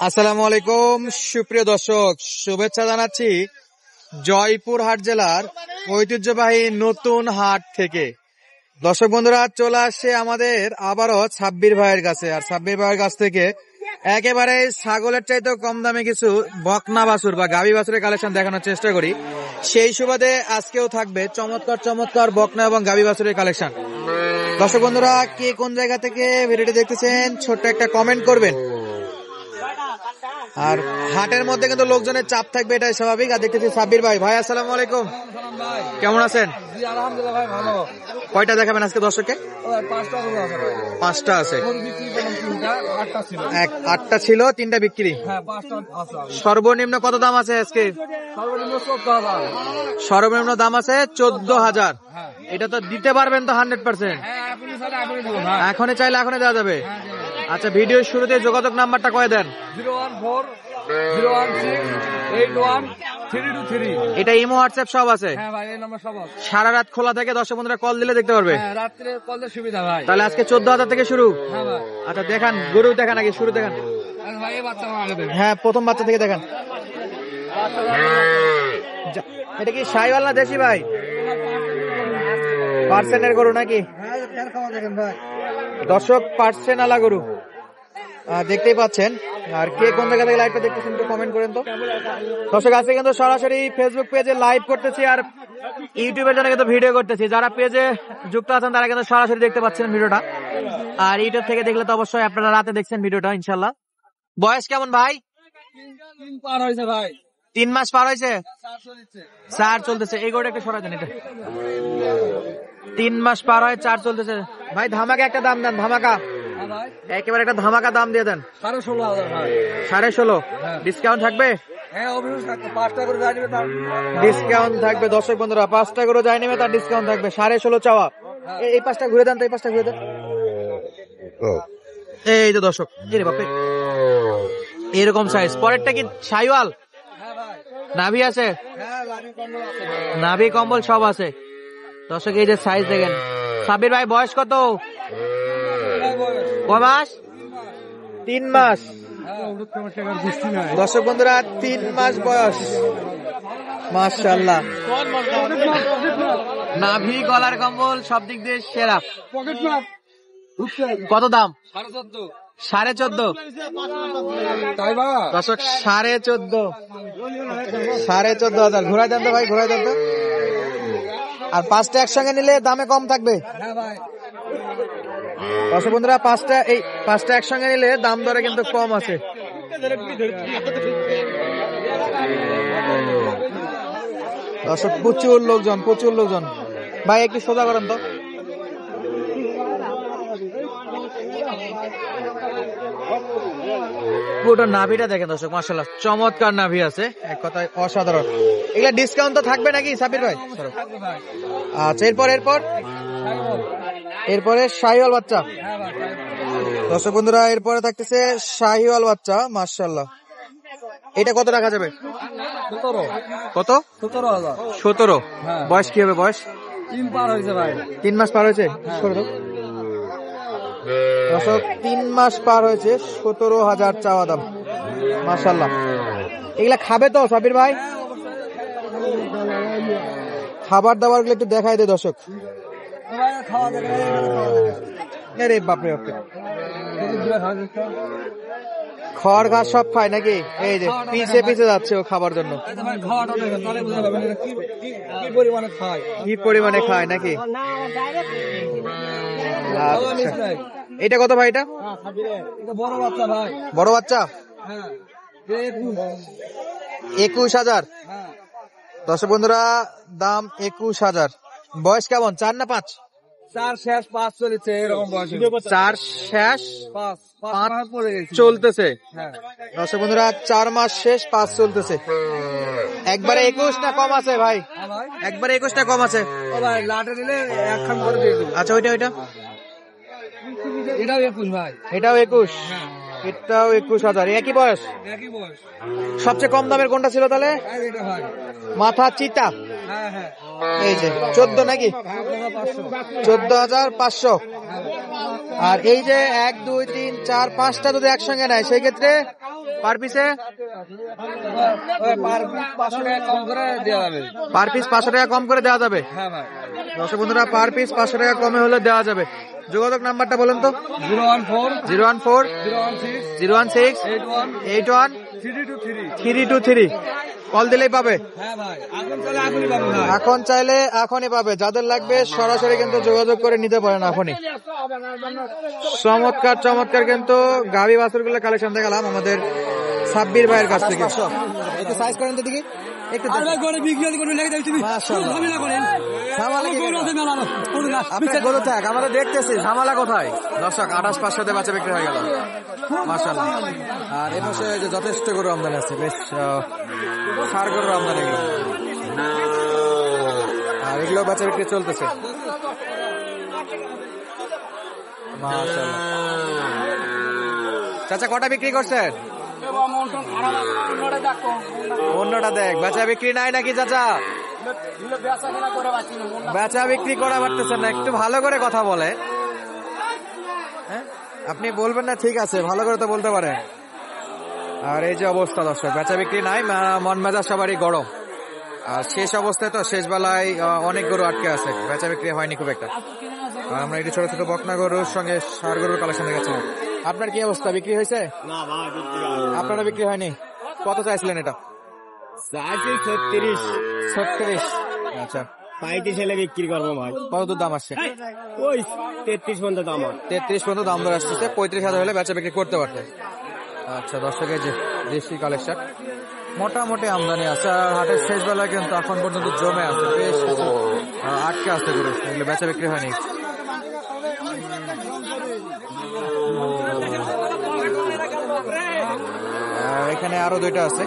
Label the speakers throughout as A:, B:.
A: আসসালামু আলাইকুম সুপ্রিয় দর্শক, শুভেচ্ছা জানাচ্ছি জয়পুরহাট জেলার ঐতিহ্যবাহী নতুন হাট থেকে। দর্শক বন্ধুরা, চলে আসছে আমাদের আবারও সাব্বির ভাইয়ের কাছে। আর সাব্বির ভাইয়ের কাছ থেকে একেবারে ছাগলের চাইতেও কম দামে কিছু বকনা বাছুর বা গাভী বাছুরের কালেকশন দেখানোর চেষ্টা করি। সেই সুবাদে আজকেও থাকবে চমৎকার চমৎকার বকনা এবং গাভী বাছুরের কালেকশন। দর্শক বন্ধুরা, কে কোন জায়গা থেকে ভিডিওটি দেখতেছেন ছোট্ট একটা কমেন্ট করবেন। আর হাটের মধ্যে কিন্তু লোকজনের চাপ থাকবে, এটাই স্বাভাবিক। আর দেখতেছি সাব্বির ভাই। ভাই আসসালামু আলাইকুম, কেমন আছেন? কয়টা দেখাবেন আজকে দর্শককে? পাঁচটা আছে, আটটা ছিল, তিনটা বিক্রি। সর্বনিম্ন কত দাম আছে আজকে? সর্বনিম্ন দাম আছে 14,000। এটা তো দিতে পারবেন তো 100%? এখনই চাইলে এখনই দেওয়া যাবে। আচ্ছা, ভিডিওর শুরুতে যোগাযোগ নাম্বারটা কয়ে দেন। 01401813233। এটা ইমো হোয়াটসঅ্যাপ সব আছে? সারা রাত খোলা থাকে, দর্শক বন্ধুরা কল দিলে দেখতে পারবে।
B: রাত্রে কল দিলে সুবিধা ভাই।
A: তাহলে আজকে 14,000 থেকে শুরু। আচ্ছা দেখান, গরু দেখান আগে, শুরু দেখান। হ্যাঁ, প্রথম বাচ্চা থেকে দেখান। এটা কি শাহিওয়াল না দেশি ভাই? পার্সেন্টের গরু নাকি দর্শক? পার্সেন্ট আলা গরু দেখতেই পাচ্ছেন। আর কে কোন জায়গা থেকে লাইভটা দেখতেছেন একটু কমেন্ট করেন তো। দর্শক, আজকে কিন্তু সরাসরি ফেসবুক পেজে লাইভ করতেছি আর ইউটিউবের জন্য কিন্তু ভিডিও করতেছি। যারা পেজে যুক্ত আছেন তারা কিন্তু সরাসরি দেখতে পাচ্ছেন ভিডিওটা, আর ইউটিউব থেকে দেখলে তো অবশ্যই আপনারা রাতে দেখছেন ভিডিওটা ইনশাল্লাহ। বয়স কেমন ভাই? 3 মাস পার হয়েছে, 4 চলতেছে। এই গরুটা একটু সরাই দেন। এটা 3 মাস পার হয়, 4 চলতেছে। ভাই ধামাকা একটা দাম দেন, ধামাকা একেবারে একটা ধামাকা দাম দিয়ে দেন। 16,500। ডিসকাউন্ট থাকবে? ডিসকাউন্ট থাকবে দর্শক বন্ধুরা। 5টা করে যাই নেবে, তার ডিসকাউন্ট থাকবে। 16,500 চাওয়া। এই পাশটা ঘুরে দেন তো, এই পাশটা ঘুরে দেন। এই যে দর্শক, এরকম সাইজ। পরেরটা কি শাহিওয়াল? নাভি আছে, নাভি কম্বল সব আছে দর্শক। এই যে সাইজ দেখেন। সাব্বির ভাই বয়স কত? কয় মাস? 3 মাস দর্শক বন্ধুরা, 3 মাস বয়স। মাশাআল্লাহ, নাভি গলার কম্বল সব দিক দিয়ে সেরা। কত দাম? 14,500। দর্শক 14,500 ঘুরাই দেন তো ভাই, ঘুরাই দেন তো। আর 5টা একসঙ্গে নিলে দামে কম থাকবে দর্শক বন্ধুরা। 5টা একসঙ্গে নিলে দাম দরে কিন্তু কম আছে। দর্শক প্রচুর লোকজন, প্রচুর লোকজন। ভাই একটু সোজা করেন তো। পুরোটা নাভিটা দেখেন দর্শক, মাশাআল্লাহ চমৎকার নাভি আছে, এক কথায় অসাধারণ। এগুলা ডিসকাউন্ট তো থাকবে নাকি সাব্বির ভাই? আচ্ছা, এরপরে শাহিওয়াল বাচ্চা দর্শক বন্ধুরা। এরপরে থাকতেছে শাহিওয়াল বাচ্চা, মাশাআল্লাহ। এটা কত রাখা যাবে? 17। কত? 17। বয়স কি হবে? বয়স
B: 3 পার হয়েছে ভাই।
A: 3 মাস পার হয়েছে। দর্শক 3 মাস পার হয়েছে, 17,000 চাওয়া দাম। মাশাআল্লাহ। এগুলা খাবে তো সাব্বির ভাই? খাবার দাবার গুলো একটু দেখাই দে দর্শক। আরে বাপরে বাপরে, খড় ঘাস সব খায় নাকি? এই যে পিছে পিছে যাচ্ছে ও খাবার জন্য। কি পরিমাণে খায় নাকি? এটা কত ভাই? এটা বড় বাচ্চা 21,000 দর্শক বন্ধুরা, দাম 21,000। বয়স কেমন? 4 না 5?
B: 4 শেষ 5 চলেছে, এরকম বয়স।
A: 4 শেষ 5 চলতেছে দর্শক বন্ধুরা। 4 মাস শেষ, 5 চলতেছে। একবারে 21 না কম আছে ভাই? একবারে 21 না কম আছে? আচ্ছা, ওইটা এটাও 21 ভাই। এটাও 21। এটাও 21,000, একই বয়স।
B: একই বয়স।
A: সবচেয়ে কম দামের কোনটা ছিল তাহলে?
B: আর এটা ভাই।
A: মাথা চিতা,
B: হ্যাঁ হ্যাঁ।
A: এই যে 14 নাকি? 14,500। আর এই যে 1 2 3 4 5টা যদি একসঙ্গে নেয় সেই ক্ষেত্রে পার পিসে
B: পার পিস 500 টাকা কম করে দেওয়া যাবে।
A: পার পিস 500 টাকা কম করে দেওয়া যাবে।
B: হ্যাঁ ভাই।
A: দর্শক বন্ধুরা, পার পিস 500 টাকা কমে হলে দেওয়া যাবে। যোগাযোগ নাম্বারটা বলেন তো।
B: 014
A: 014
B: 016
A: 016
B: 81
A: 81
B: 323।
A: 323। কল দিলেই পাবে।
B: হ্যাঁ ভাই, এখন চলে এখনই পাবো ভাই।
A: এখন চাইলে এখনই পাবে। যাদের লাগবে সরাসরি কিন্তু যোগাযোগ করে নিতে পারেন এখনই। চমৎকার চমৎকার কিন্তু গাভী বাছুরগুলো কালেকশন দেখালাম আমাদের সাব্বির ভাইয়ের কাছ থেকে। একটু সাইজ করেন তো দেখি, একটু দেখি।
B: করে বিক্রি করে লেগে যাবে তুমি।
A: মাশাআল্লাহ।
B: ঝামেলা করেন।
A: ঝামেলা কি
B: গরু আছে মেলা না। গরু না।
A: আপনার গরু থাক, আমরা দেখতেছি ঝামেলা কোথায়। দর্শক 28,500 বাচ্চা বিক্রি হয়ে গেল। মাশাআল্লাহ। আর এর পাশে যে যথেষ্ট গরু আমদানি আছে, বেশ সার গরুর আমদানি এগুলো। আর এগুলো বাচ্চা বিক্রি চলতেছে। মাশাআল্লাহ। চাচা কটা বিক্রি করছেন? অন্যটা দেখ, বেচা বিক্রি নাই নাকি চাচা? বেচা বিক্রি করা পারতেছেন না, একটু ভালো করে কথা বলে। হ্যাঁ, আপনি বলবেন না ঠিক আছে, ভালো করে তো বলতে পারেন। আর এই যে অবস্থা দর্শক, বেচা বিক্রি নাই, মন মেজাজ সবারই গরম। আর শেষ অবস্থায় তো শেষ বেলায় অনেক গরু আটকে আছে, বেচা বিক্রি হয়নি খুব একটা। আর আমরা একটু ছোট ছোট বকনা গরুর সঙ্গে ষাঁড় গরুর কালেকশন দেখাচ্ছিলাম। আপনার কি অবস্থা, বিক্রি হয়েছে?
C: না ভাই,
A: আপনারা বিক্রি হয়নি? কত চাইছিলেন এটা?
C: 36।
A: 36। আচ্ছা,
C: 35 হলে বিক্রি করবো ভাই।
A: কত দূর দাম আসছে?
C: ওই 33 পর্যন্ত দাম হয়।
A: 33 পর্যন্ত দাম দর আসতেছে। 35,000 হলে বেচা বিক্রি করতে পারতে। আচ্ছা দর্শকের যে দেশি কালেকশন মোটামুটি আমদানি আছে। আর হাটের শেষ বেলায় কিন্তু এখন পর্যন্ত জমে আছে, বেশ কিছু আটকে আছে গরু, এগুলো বেচা বিক্রি হয়নি। এখানে আরো দুইটা আছে।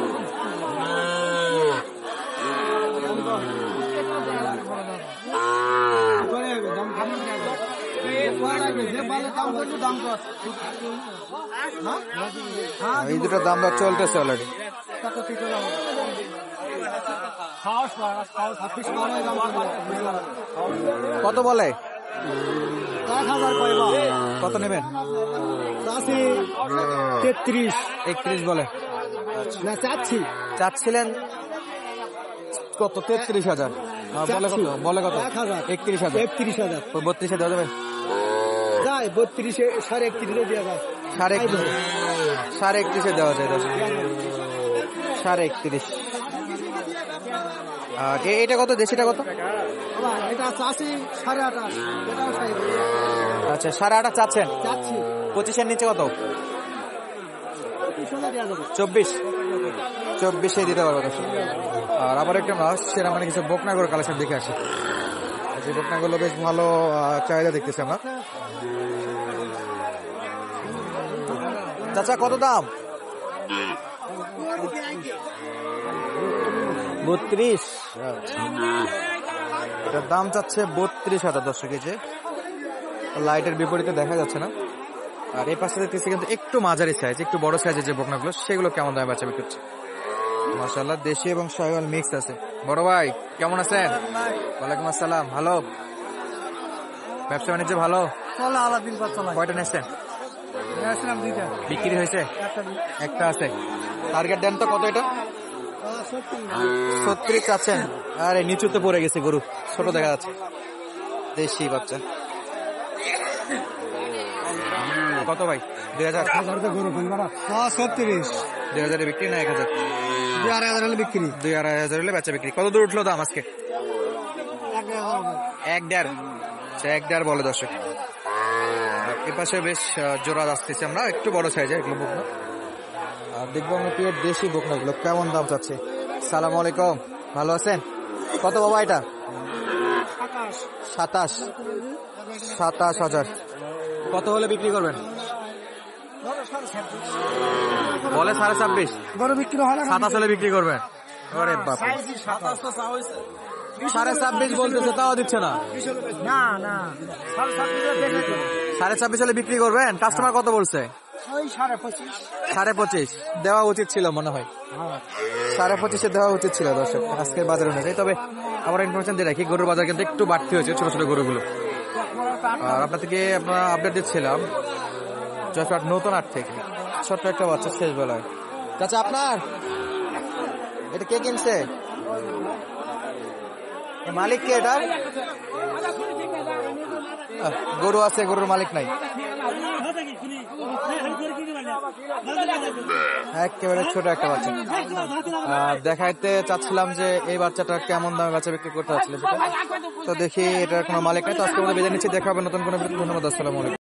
A: এই দুটো দাম দর চলতেছে অলরেডি। কত বলে?
C: 10,000
A: কত নেবেন?
C: 33
A: 31 বলে।
C: না চাচ্ছি।
A: চাচ্ছিলেন কত? 33,000। বলে কত? বলে কত? 31,000।
C: 31,000
A: 32 দেওয়া যাবে?
C: যায় 32 31.5 দেওয়া যায়।
A: 31.5 দেওয়া যায়। 31.5। এটা কত? দেশিটা কত?
C: এটা চাচ্ছি 28.5। এটাও সাইজ
A: আচ্ছা, 8.5 চাচ্ছেন।
C: চাচ্ছি।
A: 25-এর নিচে কত?
C: 24 দেওয়া যাবে।
A: 24 দিতে পারবো। আর আবার একটা মাস সেরা মানে কিছু বকনা করে কালেকশন দেখে আসি। যে বকনাগুলো বেশ ভালো চাহিদা দেখতেছি আমরা। চাচা কত দাম? 32। এটার দাম চাচ্ছে 32,000 দর্শক। এই যে লাইটের বিপরীতে দেখা যাচ্ছে না। আর এই পাশে দেখতেছি কিন্তু একটু মাঝারি সাইজ, একটু বড় সাইজের যে বকনাগুলো সেগুলো কেমন দামে বাচ্চা বিক্রি হচ্ছে? মাশাআল্লাহ, দেশি এবং শাহিওয়াল মিক্স আছে। বড় ভাই কেমন আছেন? ওয়ালাইকুম আসসালাম। ভালো? ব্যবসা বাণিজ্য ভালো?
C: চলো আলাদিন পর চলো।
A: কয়টা নেছেন?
C: আসলাম দুইটা।
A: বিক্রি হয়েছে? একটা আছে। টার্গেট দেন তো কত এটা? 36 চাচ্ছেন। আরে নিচুতে পড়ে গেছে গরু, ছোট দেখা যাচ্ছে। দেশি বাচ্চা। কত ভাই? 2000?
C: গরু ফেলবা না। 36।
A: 2000 বিক্রি না 1000?
C: 2,500 হলে বিক্রি।
A: 2,500 হলে বেচা বিক্রি। কত দূর উঠলো দাম আজকে? 1.5। 1.5 বলে দর্শক। এ পাশে বেশ জোড়া আসতেছে আমরা, একটু বড় সাইজের এগুলো বকনা। আর দেখবো আমরা পিওর দেশি বকনাগুলো কেমন দাম চাচ্ছে। সালাম আলাইকুম, ভালো আছেন? কত বাবা এটা? 27,000। কত হলে বিক্রি করবেন? বলে 26.5।
C: গরু বিক্রি হয় না।
A: 27 হলে বিক্রি করবেন? আরে বাপ, 26.5 বলতেছে তাও দিচ্ছে না।
C: না না
A: 26.5 হলে বিক্রি করবেন? কাস্টমার কত বলছে?
C: ওই 25.5।
A: 25.5 দেওয়া উচিত ছিল মনে হয়। 25.5 দেওয়া উচিত ছিল দর্শক আজকের বাজার অনুযায়ী। তবে আবার ইনফরমেশন দিয়ে রাখি, গরুর বাজার কিন্তু একটু বাড়তি হয়েছে ছোট ছোট গরুগুলো। আর আপনাদেরকে আপনারা আপডেট দিচ্ছিলাম জয়পুরহাট নতুন হাট থেকে। ছোট্ট একটা বাচ্চা শেষ বেলায়। চাচা আপনার এটা কে কিনছে? মালিক কে এটা? গরু আছে, গরুর মালিক নাই। একেবারে ছোট একটা বাচ্চা। দেখাইতে চাচ্ছিলাম যে এই বাচ্চাটা কেমন দামে বাচ্চা বিক্রি করতে চাচ্ছিল সেটা। তো দেখি এটার কোনো মালিক নাই। তো আজকে আমাদের বেঁধে নিচ্ছি, দেখা হবে নতুন কোনো। ধন্যবাদ, আসসালামু আলাইকুম।